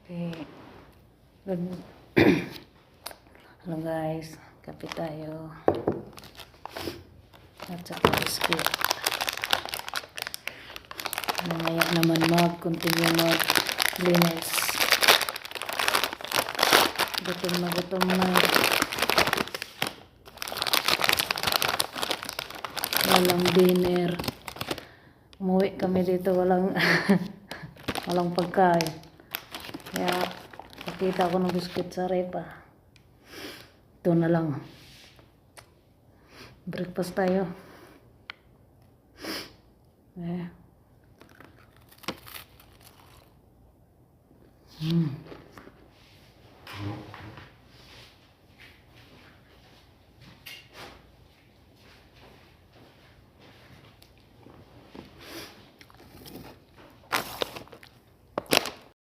Okay. Hello guys, kape tayo. At saka biscuit. Mamaya naman mag-continue mag-linis. Gutom na gutom na. Walang dinner. Umuwi kami dito, walang walang pagkain. Kaya nakita ko ng biscuit sa repa. Ito na lang. Breakfast tayo. Eh.